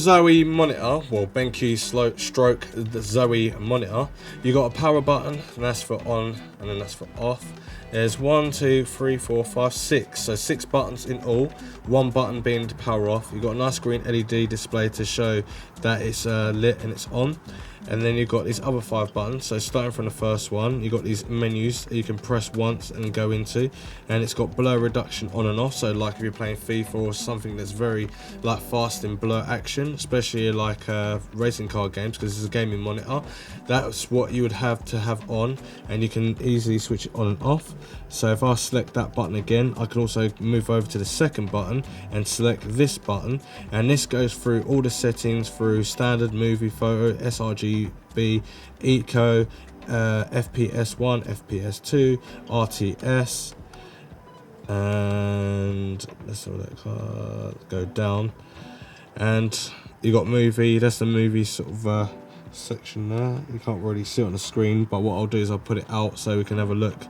Zowie monitor, well BenQ stroke the Zowie monitor, you got a power button, and that's for on, and then that's for off. There's 1, 2, 3, 4, 5, 6, so 6 buttons in all, one button being to power off. You've got a nice green LED display to show that it's lit and it's on. And then you've got these other 5 buttons. So starting from the first one, you've got these menus that you can press once and go into, and it's got blur reduction on and off. So like if you're playing FIFA or something that's very like fast in blur action, especially like racing car games, because it's a gaming monitor, that's what you would have to have on, and you can easily switch it on and off. So if I select that button again, I can also move over to the second button and select this button, and this goes through all the settings through standard, movie, photo, sRGB, eco, FPS1, FPS2, RTS, and let's have that go down, and you got movie. That's the movie sort of section there. You can't really see it on the screen, but what I'll do is I'll put it out so we can have a look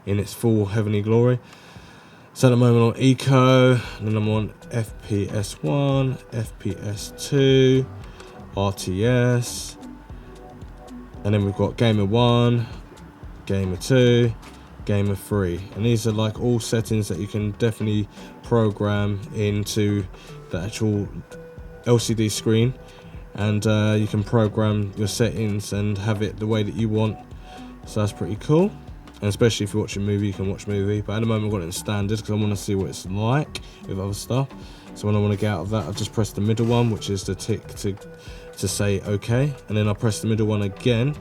in its full heavenly glory. So at the moment on eco, and then I'm on FPS1, FPS2, RTS, and then we've got Gamer 1, Gamer 2, Gamer 3, and these are like all settings that you can definitely program into the actual LCD screen, and you can program your settings and have it the way that you want. So that's pretty cool. And especially if you're watching a movie, you can watch a movie. But at the moment I've got it in standard because I want to see what it's like with other stuff. So when I want to get out of that, I just press the middle one, which is the tick to say OK. And then I press the middle one again.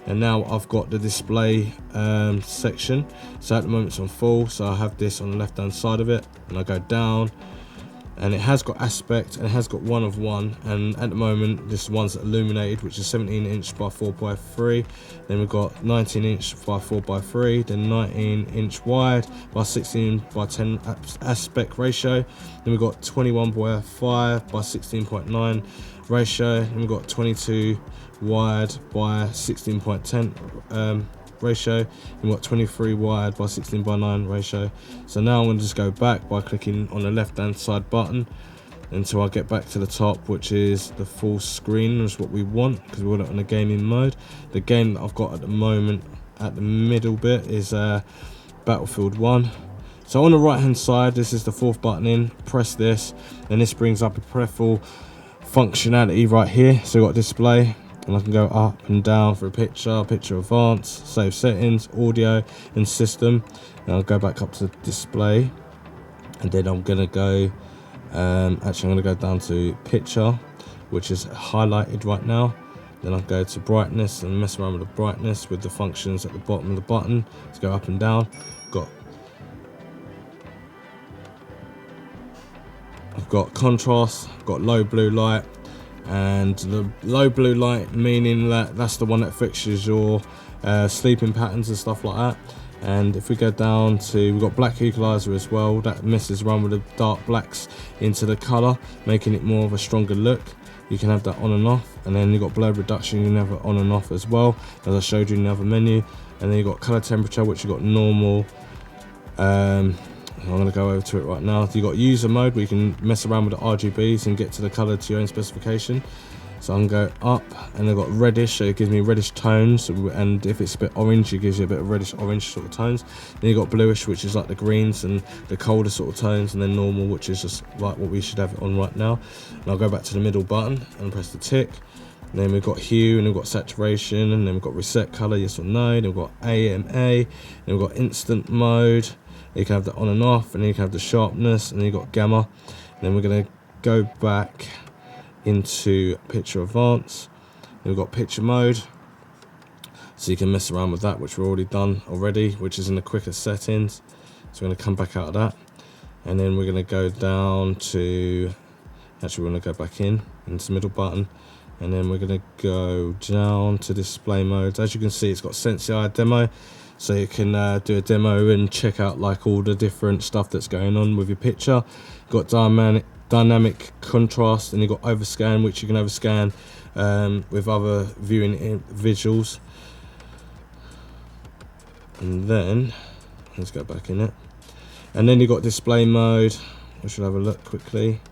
And now I've got the display section. So at the moment it's on full. So I have this on the left hand side of it. And I go down. And it has got aspect and it has got 1 of 1, and at the moment this one's illuminated, which is 17 inch by 4x3. Then we've got 19 inch by 4x3, then 19 inch wide by 16 by 10 aspect ratio. Then we've got 21 by 5 by 16.9 ratio. Then we've got 22 wide by 16.10 ratio, and we've got 23 wide by 16:9 ratio. So now I'm going to just go back by clicking on the left hand side button until I get back to the top, which is the full screen, is what we want because we want it on the gaming mode. The game that I've got at the moment at the middle bit is Battlefield 1. So on the right hand side, this is the 4th button in. Press this and this brings up a peripheral functionality right here. So we've got display, and I can go up and down for a picture advance, save settings, audio and system. And I'll go back up to display, and then I'm gonna go actually I'm gonna go down to picture, which is highlighted right now. Then I'll go to brightness and mess around with the brightness with the functions at the bottom of the button to go up and down. I've got contrast, I've got low blue light, and the low blue light meaning that that's the one that fixes your sleeping patterns and stuff like that. And if we go down to, we've got black equalizer as well, that messes around with the dark blacks into the color, making it more of a stronger look. You can have that on and off, and then you've got blur reduction, you can have it on and off as well, as I showed you in the other menu. And then you've got color temperature, which you've got normal. I'm going to go over to it right now. You've got user mode where you can mess around with the RGBs and get to the color to your own specification. So I'm going to go up, and I've got reddish, so it gives me reddish tones, and if it's a bit orange, it gives you a bit of reddish orange sort of tones. Then you've got bluish, which is like the greens and the colder sort of tones, and then normal, which is just like what we should have it on right now. And I'll go back to the middle button and press the tick. And then we've got hue, and we've got saturation, and then we've got reset color, yes or no. Then we've got AMA, and we've got instant mode. You can have that on and off, and then you can have the sharpness, and then you've got gamma. And then we're going to go back into picture advance, and we've got picture mode, so you can mess around with that, which we've already done already, which is in the quicker settings. So we're going to come back out of that, and then we're going to go down to, actually we're going to go back into the middle button, and then we're going to go down to display modes. As you can see, it's got Sensei demo, so you can do a demo and check out like all the different stuff that's going on with your picture. Got dynamic contrast, and you've got overscan, which you can overscan with other viewing visuals. And then let's go back in it, and then you've got display mode. We should have a look quickly.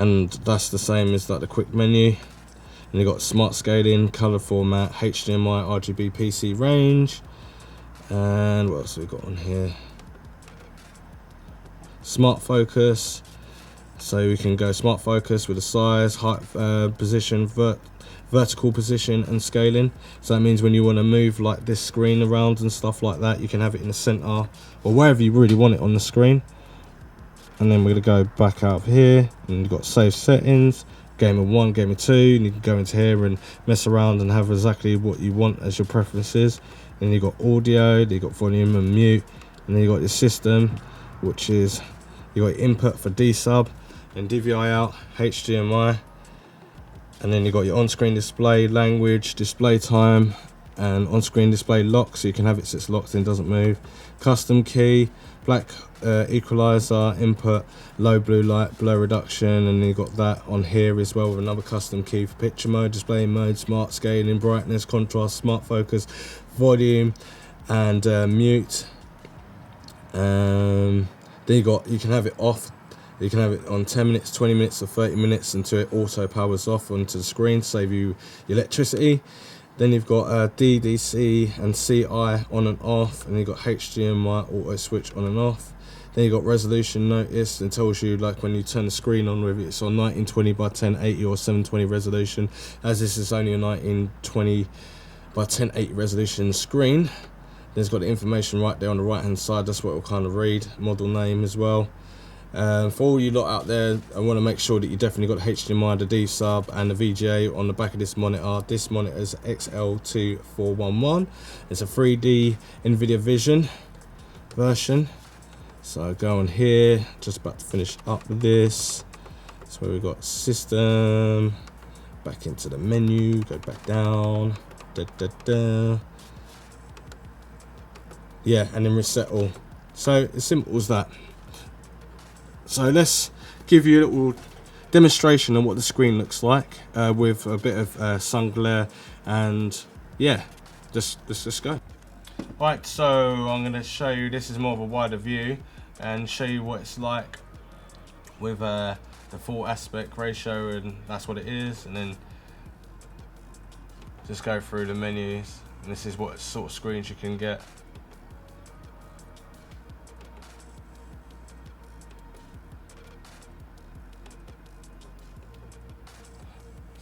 and that's the same as like the quick menu. And you got smart scaling, color format, HDMI, RGB, PC range, and what else have we got on here? Smart focus, so we can go smart focus with the size, height, position, vertical position and scaling. So that means when you want to move like this screen around and stuff like that, you can have it in the center or wherever you really want it on the screen. And then we're going to go back out of here, and you've got save settings, gamer 1, gamer 2, and you can go into here and mess around and have exactly what you want as your preferences. Then you've got audio, then you've got volume and mute, and then you've got your system, which is you got input for D sub and DVI out, HDMI, and then you've got your on-screen display, language, display time, and on-screen display lock, so you can have it so it's locked and doesn't move. Custom key, black equalizer, input, low blue light, blur reduction, and then you've got that on here as well with another custom key for picture mode, display mode, smart scaling, brightness, contrast, smart focus, volume, and mute. Then you can have it off. You can have it on 10 minutes, 20 minutes or 30 minutes until it auto powers off onto the screen to save you electricity. Then you've got DDC and CI on and off, and you've got HDMI auto switch on and off. Then you've got resolution notice, and tells you like when you turn the screen on whether it's on 1920 by 1080 or 720 resolution, as this is only a 1920 by 1080 resolution screen. There's got the information right there on the right hand side, that's what it will kind of read, model name as well. For all you lot out there, I want to make sure that you definitely got the HDMI, the D sub and the VGA on the back of this monitor. This monitor is XL2411. It's a 3D NVIDIA Vision version. So go on here, just about to finish up with this. That's where we've got system, back into the menu, go back down, yeah, and then reset all. So as simple as that. So let's give you a little demonstration on what the screen looks like with a bit of sun glare, and yeah, let's just go. Right, so I'm going to show you, this is more of a wider view, and show you what it's like with the full aspect ratio, and that's what it is, and then just go through the menus, and this is what sort of screens you can get.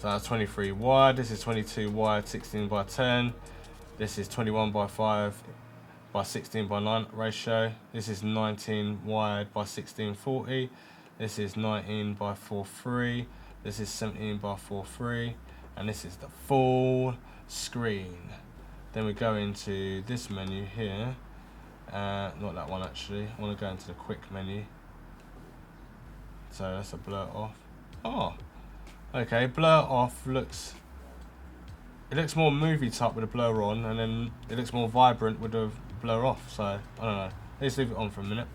So that's 23 wide, this is 22 wide, 16 by 10. This is 21 by 5 by 16 by 9 ratio. This is 19 wide by 1640. This is 19 by 43. This is 17 by 43. And this is the full screen. Then we go into this menu here. Not that one actually. I want to go into the quick menu. So that's a blur off. Oh. Okay, blur off looks, it looks more movie type with a blur on, and then it looks more vibrant with a blur off, so I don't know. Let's leave it on for a minute.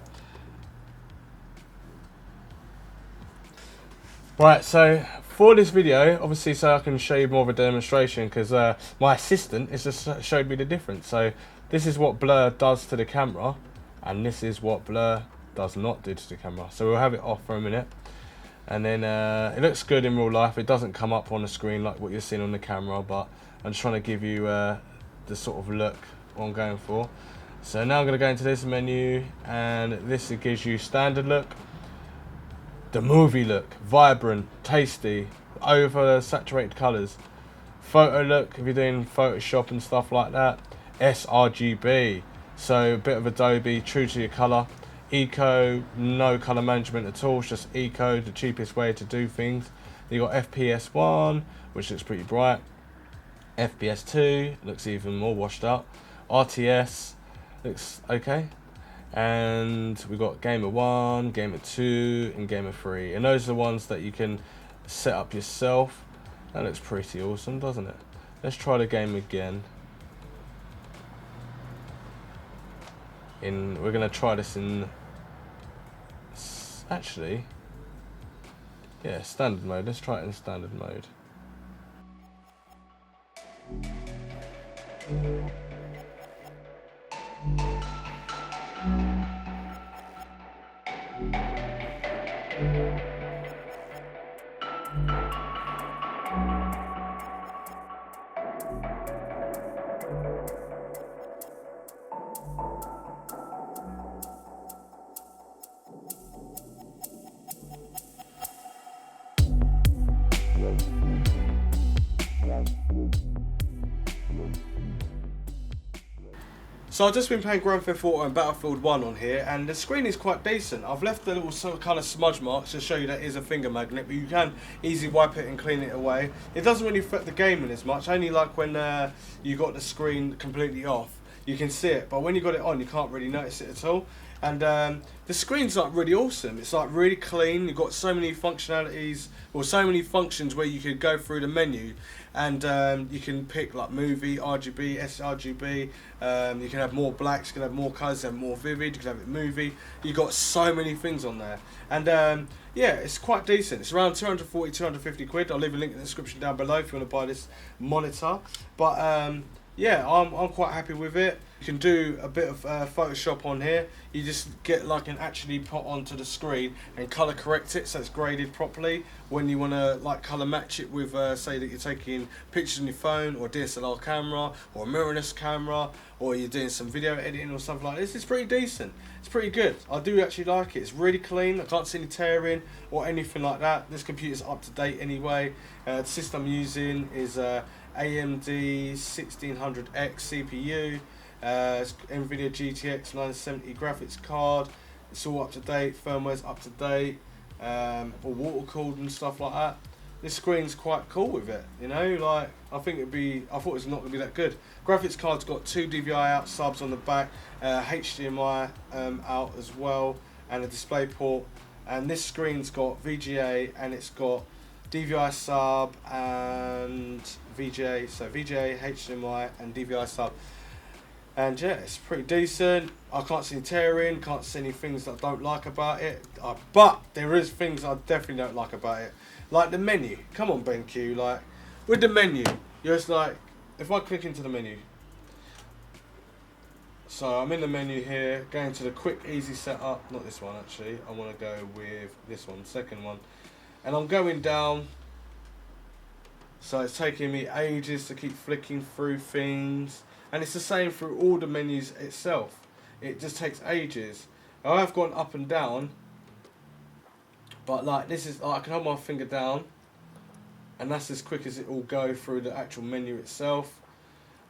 Right, so for this video, obviously so I can show you more of a demonstration, because my assistant has just showed me the difference. So this is what blur does to the camera, and this is what blur does not do to the camera. So we'll have it off for a minute. And then it looks good in real life. It doesn't come up on the screen like what you're seeing on the camera, but I'm just trying to give you the sort of look what I'm going for. So now I'm going to go into this menu, and this gives you standard look, the movie look, vibrant, tasty, over saturated colours, photo look if you're doing Photoshop and stuff like that, sRGB, so a bit of Adobe, true to your colour. Eco, no colour management at all, it's just eco, the cheapest way to do things. You got FPS 1, which looks pretty bright. FPS 2 looks even more washed out. RTS looks okay. And we've got Gamer 1, Gamer 2, and Gamer 3. And those are the ones that you can set up yourself. That looks pretty awesome, doesn't it? Let's try the game again. We're going to try this in, actually, yeah, standard mode. Let's try it in standard mode. So I've just been playing Grand Theft Auto and Battlefield 1 on here, and the screen is quite decent. I've left the little sort of kind of smudge marks to show you that it is a finger magnet, but you can easily wipe it and clean it away. It doesn't really affect the gaming as much, only like when you got the screen completely off. You can see it, but when you got it on, you can't really notice it at all. And the screen's like really awesome. It's like really clean. You've got so many functionalities, or so many functions where you could go through the menu, and you can pick like movie, RGB, sRGB. You can have more blacks, you can have more colours, and more vivid. You can have it movie. You got so many things on there, and yeah, it's quite decent. It's around 240, 250 quid. I'll leave a link in the description down below if you want to buy this monitor. But yeah, I'm quite happy with it. You can do a bit of Photoshop on here. You just get like an actually put onto the screen and colour correct it so it's graded properly. When you want to like colour match it with say that you're taking pictures on your phone or DSLR camera or a mirrorless camera, or you're doing some video editing or something like this, it's pretty decent. It's pretty good. I do actually like it. It's really clean. I can't see any tearing or anything like that. This computer's up to date anyway. The system I'm using is AMD 1600X CPU, NVIDIA GTX 970 graphics card. It's all up to date, firmware's up to date, or water cooled and stuff like that. This screen's quite cool with it, you know, like I thought it was not going to be that good. Graphics card's got 2 DVI out subs on the back, HDMI out as well, and a display port. And this screen's got VGA, and it's got DVI sub and VGA, so VGA, HDMI and DVI sub. And yeah, it's pretty decent. I can't see any tearing, can't see any things that I don't like about it. But there is things I definitely don't like about it. Like the menu. Come on, BenQ, like with the menu, you're just like, if I click into the menu. So I'm in the menu here, going to the quick easy setup, not this one actually, I want to go with this one, second one. And I'm going down, so it's taking me ages to keep flicking through things, and it's the same through all the menus itself. It just takes ages. I have gone up and down, but like this is, I can hold my finger down, and that's as quick as it will go through the actual menu itself,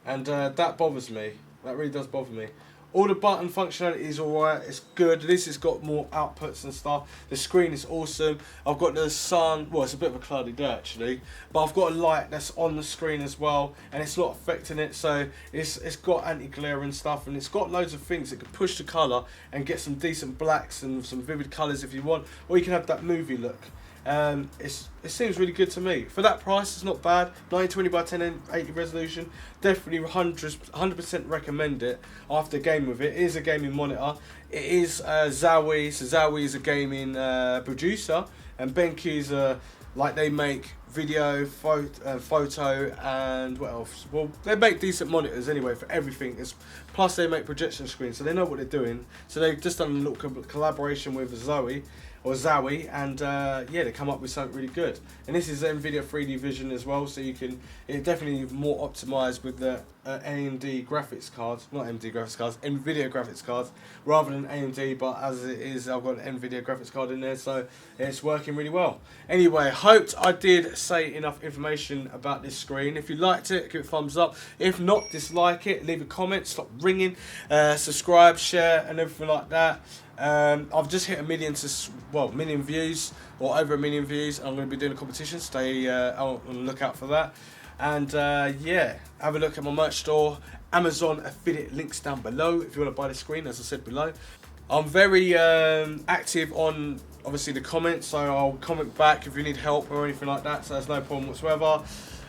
and that bothers me. That really does bother me. All the button functionality is alright, it's good. This has got more outputs and stuff. The screen is awesome. I've got the sun, well, it's a bit of a cloudy day actually, but I've got a light that's on the screen as well, and it's not affecting it, so it's got anti-glare and stuff, and it's got loads of things. It can push the colour and get some decent blacks and some vivid colours if you want, or you can have that movie look. It seems really good to me. For that price, it's not bad. 920 by 1080 resolution. Definitely 100% recommend it after game with it. It is a gaming monitor. It is Zowie. So Zowie is a gaming producer, and BenQ's like they make video, photo, and what else? Well, they make decent monitors anyway for everything. Plus they make projection screens, so they know what they're doing. So they've just done a little collaboration with Zowie, and yeah, they come up with something really good. And this is NVIDIA 3D Vision as well, so it's definitely more optimized with the AMD graphics cards, not AMD graphics cards, NVIDIA graphics cards, rather than AMD, but as it is, I've got an NVIDIA graphics card in there, so it's working really well. Anyway, hoped I did say enough information about this screen. If you liked it, give it a thumbs up. If not, dislike it, leave a comment, stop ringing, subscribe, share, and everything like that. I've just hit a million views, or over 1 million views. I'm going to be doing a competition, stay on the lookout for that. And yeah, have a look at my merch store, Amazon affiliate links down below if you want to buy the screen, as I said below. I'm very active on obviously the comments, so I'll comment back if you need help or anything like that, so there's no problem whatsoever.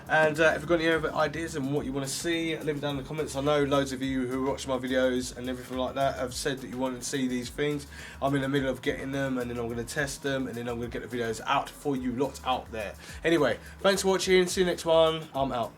And if you've got any other ideas and what you want to see, leave it down in the comments. I know loads of you who watch my videos and everything like that have said that you want to see these things. I'm in the middle of getting them, and then I'm going to test them, and then I'm going to get the videos out for you lot out there. Anyway, thanks for watching. See you next one. I'm out.